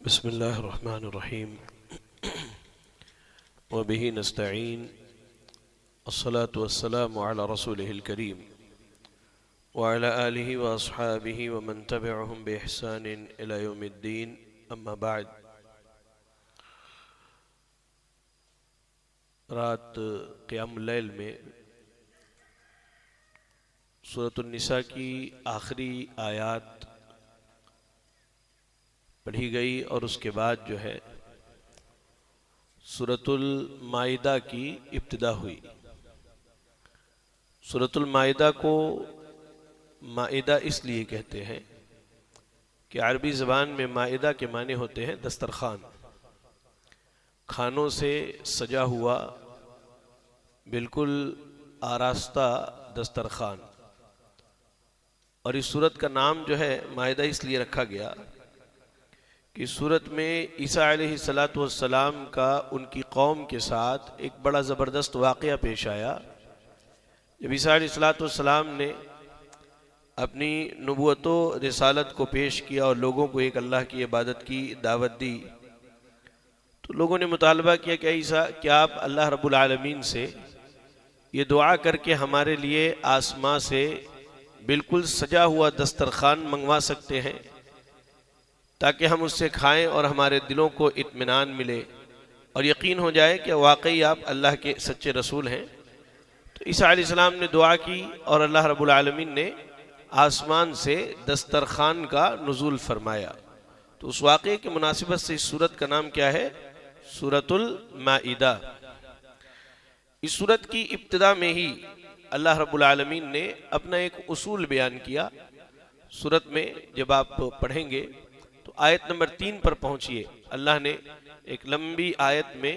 بسم الله الرحمن الرحيم وبه نستعين الصلاة والسلام على رسوله الكريم وعلى آله وأصحابه ومن تبعهم بإحسان إلى يوم الدين أما بعد رات قیام اللیل میں سورۃ النساء کی آخری آیات پڑھی گئی اور اس کے بعد جو ہے سورۃ المائدہ کی ابتدا ہوئی۔ سورۃ المائدہ کو مائدہ اس لیے کہتے ہیں کہ عربی زبان میں مائدہ کے معنی ہوتے ہیں دسترخوان، کھانوں سے سجا ہوا بالکل آراستہ دسترخوان۔ اور اس سورت کا نام جو ہے مائدہ اس لیے رکھا گیا کہ سورت میں عیسیٰ علیہ السلام کا ان کی قوم کے ساتھ ایک بڑا زبردست واقعہ پیش آیا۔ جب عیسیٰ علیہ السلام نے اپنی نبوت و رسالت کو پیش کیا اور لوگوں کو ایک اللہ کی عبادت کی دعوت دی، تو لوگوں نے مطالبہ کیا کہ عیسیٰ کیا آپ اللہ رب العالمین سے یہ دعا کر کے ہمارے لیے آسماں سے بالکل سجا ہوا دسترخوان منگوا سکتے ہیں تاکہ ہم اس سے کھائیں اور ہمارے دلوں کو اطمینان ملے اور یقین ہو جائے کہ واقعی آپ اللہ کے سچے رسول ہیں۔ تو عیسیٰ علیہ السلام نے دعا کی اور اللہ رب العالمین نے آسمان سے دسترخوان کا نزول فرمایا۔ تو اس واقعے کی مناسبت سے اس سورت کا نام کیا ہے؟ سورۃ المائدہ۔ اس سورت کی ابتدا میں ہی اللہ رب العالمین نے اپنا ایک اصول بیان کیا۔ سورت میں جب آپ پڑھیں گے تو آیت نمبر 3 پر پہنچیے، اللہ نے ایک لمبی آیت میں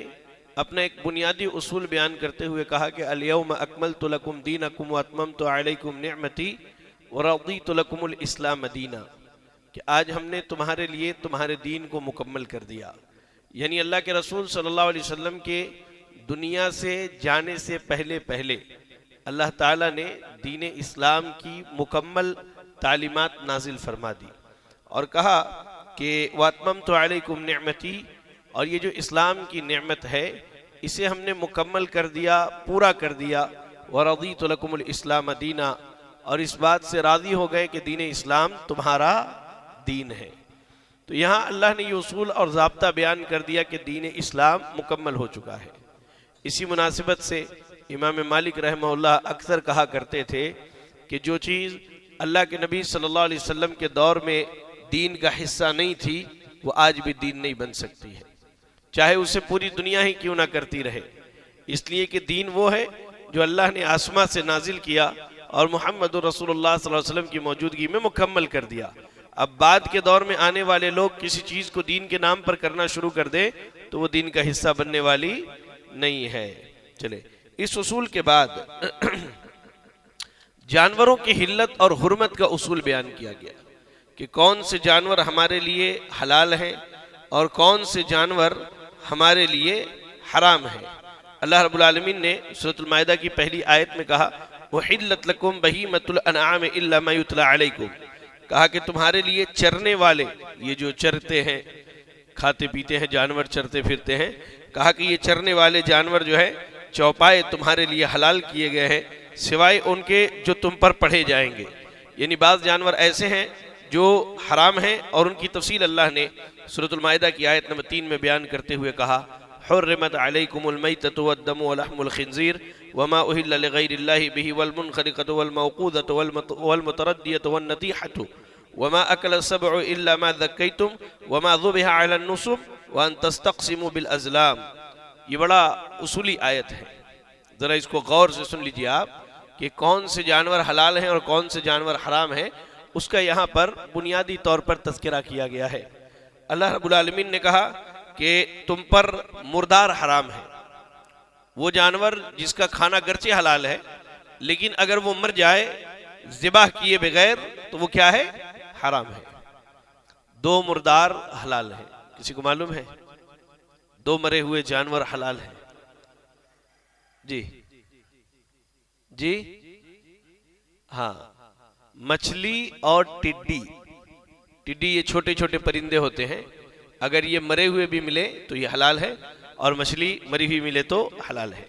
اپنا ایک بنیادی اصول بیان کرتے ہوئے کہا کہ الیوم اکملت لکم دینکم واتممت علیکم نعمتی ورضیت لکم الاسلام دینا، کہ آج ہم نے تمہارے لیے تمہارے دین کو مکمل کر دیا۔ یعنی اللہ کے رسول صلی اللہ علیہ وسلم کے دنیا سے جانے سے پہلے اللہ تعالیٰ نے دین اسلام کی مکمل تعلیمات نازل فرما دی اور کہا کہ وَأَتْمَمْتُ عَلَيْكُمْ نِعْمَتِي، اور یہ جو اسلام کی نعمت ہے اسے ہم نے مکمل کر دیا، پورا کر دیا۔ وَرَضِيتُ لَكُمُ الْإِسْلَامَ دِينًا، اور اس بات سے راضی ہو گئے کہ دین اسلام تمہارا دین ہے۔ تو یہاں اللہ نے یہ اصول اور ضابطہ بیان کر دیا کہ دین اسلام مکمل ہو چکا ہے۔ اسی مناسبت سے امام مالک رحمہ اللہ اکثر کہا کرتے تھے کہ جو چیز اللہ کے نبی صلی اللہ علیہ وسلم کے دور میں دین کا حصہ نہیں تھی وہ آج بھی دین نہیں بن سکتی ہے، چاہے اسے پوری دنیا ہی کیوں نہ کرتی رہے، اس لیے کہ دین وہ ہے جو اللہ نے آسمان سے نازل کیا اور محمد رسول اللہ صلی اللہ علیہ وسلم کی موجودگی میں مکمل کر دیا۔ اب بعد کے دور میں آنے والے لوگ کسی چیز کو دین کے نام پر کرنا شروع کر دے تو وہ دین کا حصہ بننے والی نہیں ہے۔ چلے، اس اصول کے بعد جانوروں کی حلت اور حرمت کا اصول بیان کیا گیا کہ کون سے جانور ہمارے لیے حلال ہیں اور کون سے جانور ہمارے لیے حرام ہیں۔ اللہ رب العالمین نے سورۃ المائدہ کی پہلی آیت میں کہا وَحِلَّتْ لَكُمْ بَهِیمَةُ الْأَنْعَامِ إِلَّا مَا يُتْلَى عَلَيْكُمْ، کہا کہ تمہارے لیے چرنے والے، یہ جو چرتے ہیں، کھاتے پیتے ہیں جانور، چرتے پھرتے ہیں، کہا کہ یہ چرنے والے جانور جو ہے چوپائے تمہارے لیے حلال کیے گئے ہیں سوائے ان کے جو تم پر پڑھے جائیں گے۔ یعنی بعض جانور ایسے ہیں جو حرام ہیں اور ان کی تفصیل اللہ نے سورۃ المائدہ کی آیت نمبر 3 میں بیان کرتے ہوئے کہا حرمت علیکم المیتۃ والدم ولحم الخنزیر وما اہل لغیر اللہ بہ والمنخنقۃ والموقوذۃ والمتردیۃ والنطیحۃ وما اکل السبع الا ما ذکیتم وما ذبح علی النصب وان تستقسموا بالازلام۔ یہ بڑا اصولی آیت ہے، ذرا اس کو غور سے سن لیجیے آپ کہ کون سے جانور حلال ہیں اور کون سے جانور حرام ہیں، اس کا یہاں پر بنیادی طور پر تذکرہ کیا گیا ہے۔ اللہ رب العالمین نے کہا کہ تم پر مردار حرام ہے، وہ جانور جس کا کھانا گرچہ حلال ہے لیکن اگر وہ مر جائے ذبح کیے بغیر تو وہ کیا ہے؟ حرام ہے۔ 2 مردار حلال ہیں، کسی کو معلوم ہے؟ 2 مرے ہوئے جانور حلال ہیں؟ جی ہاں، مچھلی اور ٹڈی۔ ٹڈی یہ چھوٹے چھوٹے پرندے ہوتے ہیں، اگر یہ مرے ہوئے بھی ملے تو یہ حلال ہے، اور مچھلی مری ہوئی ملے تو حلال ہے۔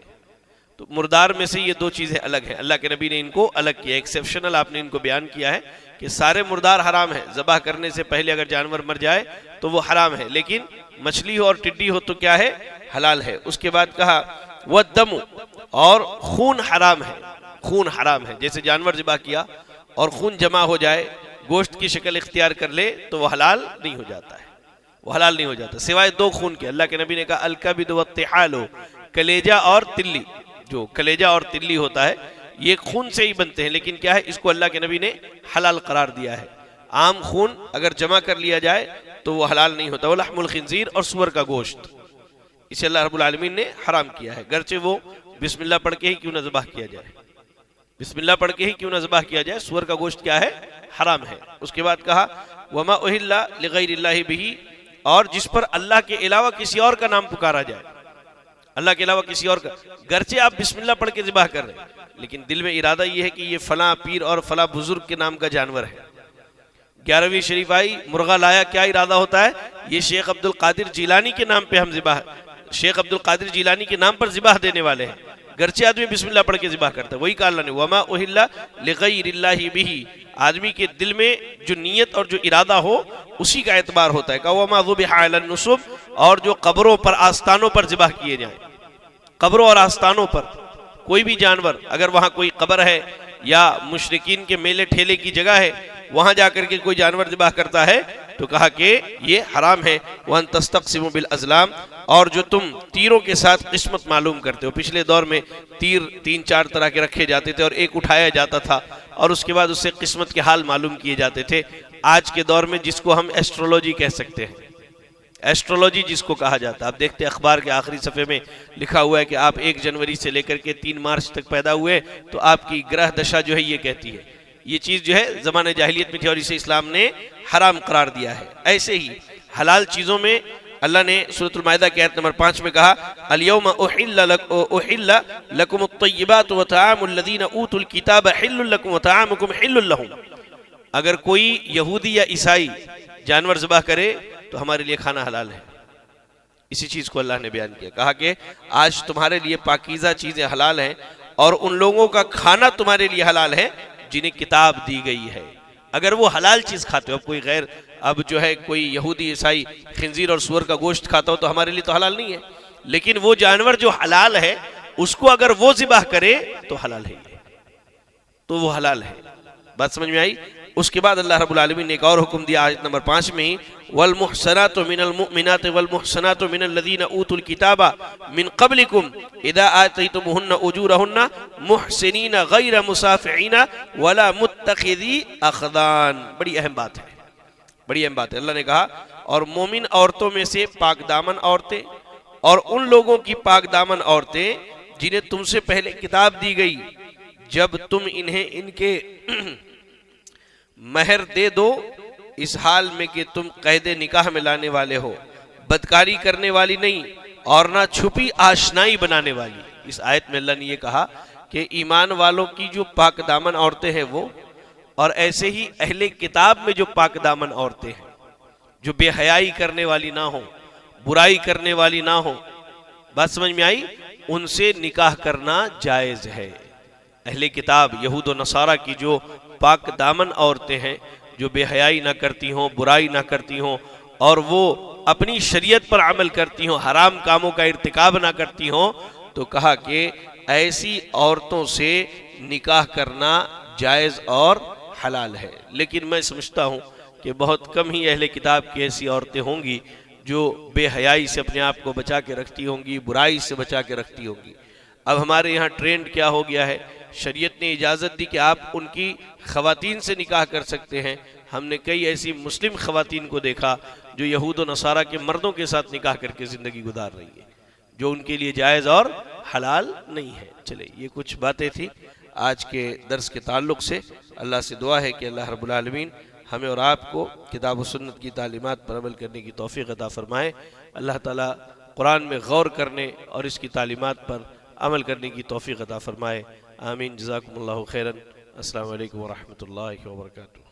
تو مردار میں سے یہ دو چیزیں الگ ہیں، اللہ کے نبی نے ان کو الگ کیا، ایکسیپشنل آپ نے ان کو بیان کیا ہے کہ سارے مردار حرام ہیں، ذبح کرنے سے پہلے اگر جانور مر جائے تو وہ حرام ہے، لیکن مچھلی ہو اور ٹڈی ہو تو کیا ہے؟ حلال ہے۔ اس کے بعد کہا وَالدَّمُ، اور خون حرام ہے، خون حرام ہے، جیسے جانور ذبح کیا اور خون جمع ہو جائے، گوشت کی شکل اختیار کر لے تو وہ حلال نہیں ہو جاتا ہے، وہ حلال نہیں ہو جاتا سوائے دو خون کے۔ اللہ کے نبی نے کہا الکبد والطحال، کلیجہ اور تلی، جو کلیجہ اور تلی ہوتا ہے یہ خون سے ہی بنتے ہیں، لیکن کیا ہے اس کو اللہ کے نبی نے حلال قرار دیا ہے۔ عام خون اگر جمع کر لیا جائے تو وہ حلال نہیں ہوتا۔ ولحم الخنزیر، اور سور کا گوشت، اسے اللہ رب العالمین نے حرام کیا ہے، گرچہ وہ بسم اللہ پڑھ کے ہی کیوں نہ ذبح کیا جائے، بسم اللہ پڑھ کے ہی کیوں نہ ذبح کیا جائے، سور کا گوشت کیا ہے؟ حرام ہے۔ اس کے بعد کہا وما اہل لغیر اللہ بہ، اور جس پر اللہ کے علاوہ کسی اور کا نام پکارا جائے، اللہ کے علاوہ کسی اور کا، گرچہ آپ بسم اللہ پڑھ کے ذبح کر رہے ہیں لیکن دل میں ارادہ یہ ہے کہ یہ فلاں پیر اور فلاں بزرگ کے نام کا جانور ہے۔ 11ویں شریف آئی، مرغا لایا، کیا ارادہ ہوتا ہے؟ یہ شیخ عبد القادر جیلانی کے نام پہ ہم ذبح، شیخ عبد القادر جیلانی کے نام پر ذبح دینے والے ہیں، گرچہ آدمی بسم اللہ پڑھ کے ذبح کرتا ہے۔ وہی کہا اللہ نے وما اہل لغیر اللہ بہ، آدمی کے دل میں جو نیت اور جو ارادہ ہو اسی کا اعتبار ہوتا ہے۔ کہ وما ذبح علی النصب، اور جو قبروں پر آستانوں پر ذبح کیے جائیں، قبروں اور آستانوں پر کوئی بھی جانور، اگر وہاں کوئی قبر ہے یا مشرکین کے میلے ٹھیلے کی جگہ ہے وہاں جا کر کے کوئی جانور ذبح کرتا ہے تو کہا کہ یہ حرام ہے۔ وَأَن تَسْتَقْسِمُوا بِالْأَزْلَامِ، اور جو تم تیروں کے ساتھ قسمت معلوم کرتے ہو۔ پچھلے دور میں تیر 3-4 طرح کے رکھے جاتے تھے اور ایک اٹھایا جاتا تھا اور اس کے بعد اس سے قسمت کے حال معلوم کیے جاتے تھے۔ آج کے دور میں جس کو ہم ایسٹرولوجی کہہ سکتے ہیں، ایسٹرولوجی جس کو کہا جاتا ہے، آپ دیکھتے ہیں اخبار کے آخری صفحے میں لکھا ہوا ہے کہ آپ 1 جنوری سے لے کر کے 3 مارچ تک پیدا ہوئے تو آپ کی گرہ دشا جو ہے یہ کہتی ہے۔ یہ چیز جو ہے زمانہ جاہلیت میں تھی اور اسے اسلام نے حرام قرار دیا ہے۔ ایسے ہی حلال چیزوں میں اللہ نے سورۃ المائدہ کی آیت نمبر 5 میں کہا الیوم احل لکم الطیبات وطعام الذین اوتوا الکتاب حل لکم وطعامکم حل لہم۔ اگر کوئی یہودی یا عیسائی جانور ذبح کرے تو ہمارے لیے کھانا حلال ہے۔ اسی چیز کو اللہ نے بیان کیا، کہا کہ آج تمہارے لیے پاکیزہ چیزیں حلال ہیں اور ان لوگوں کا کھانا تمہارے لیے حلال ہے جنہیں کتاب دی گئی ہے۔ اگر وہ حلال چیز کھاتے ہو، اب کوئی غیر، اب جو ہے کوئی یہودی عیسائی خنزیر اور سور کا گوشت کھاتا ہو تو ہمارے لیے تو حلال نہیں ہے، لیکن وہ جانور جو حلال ہے اس کو اگر وہ ذبح کرے تو حلال ہے، تو وہ حلال ہے۔ بات سمجھ میں آئی؟ اس کے بعد اللہ رب العالمین نے ایک اور حکم دیا آیت نمبر 5 میں ہی والمحصنات من المؤمنات والمحصنات من الذین اوتوا الکتاب من قبلکم اذا آتیتموہن اجورہن محسنین غیر مسافحین ولا متخذی اخدان۔ بڑی اہم بات ہے، بڑی اہم بات ہے۔ اللہ نے کہا اور مومن عورتوں میں سے پاک دامن عورتیں اور ان لوگوں کی پاک دامن عورتیں جنہیں تم سے پہلے کتاب دی گئی، جب تم انہیں ان کے مہر دے دو اس حال میں کہ تم قید نکاح میں لانے والے ہو، بدکاری کرنے والی نہیں اور نہ چھپی آشنائی بنانے والی۔ اس آیت میں اللہ نے یہ کہا کہ ایمان والوں کی جو پاک دامن عورتیں ہیں وہ، اور ایسے ہی اہل کتاب میں جو پاک دامن عورتیں ہیں جو بے حیائی کرنے والی نہ ہوں، برائی کرنے والی نہ ہوں، بات سمجھ میں آئی؟ ان سے نکاح کرنا جائز ہے۔ اہل کتاب یہود و نصارہ کی جو پاک دامن عورتیں ہیں جو بے حیائی نہ کرتی ہوں، برائی نہ کرتی ہوں اور وہ اپنی شریعت پر عمل کرتی ہوں، حرام کاموں کا ارتکاب نہ کرتی ہوں، تو کہا کہ ایسی عورتوں سے نکاح کرنا جائز اور حلال ہے۔ لیکن میں سمجھتا ہوں کہ بہت کم ہی اہل کتاب کی ایسی عورتیں ہوں گی جو بے حیائی سے اپنے آپ کو بچا کے رکھتی ہوں گی، برائی سے بچا کے رکھتی ہوں گی۔ اب ہمارے یہاں ٹرینڈ کیا ہو گیا ہے، شریعت نے اجازت دی کہ آپ ان کی خواتین سے نکاح کر سکتے ہیں۔ ہم نے کئی ایسی مسلم خواتین کو دیکھا جو یہود و نصارہ کے مردوں کے ساتھ نکاح کر کے زندگی گزار رہی ہے، جو ان کے لیے جائز اور حلال نہیں ہے۔ چلے یہ کچھ باتیں تھی آج کے درس کے تعلق سے۔ اللہ سے دعا ہے کہ اللہ رب العالمین ہمیں اور آپ کو کتاب و سنت کی تعلیمات پر عمل کرنے کی توفیق عطا فرمائے۔ اللہ تعالیٰ قرآن میں غور کرنے اور اس کی تعلیمات پر عمل کرنے کی توفیق عطا فرمائے۔ آمین۔ جزاکم اللہ خیرا۔ السلام علیکم ورحمۃ اللہ وبرکاتہ۔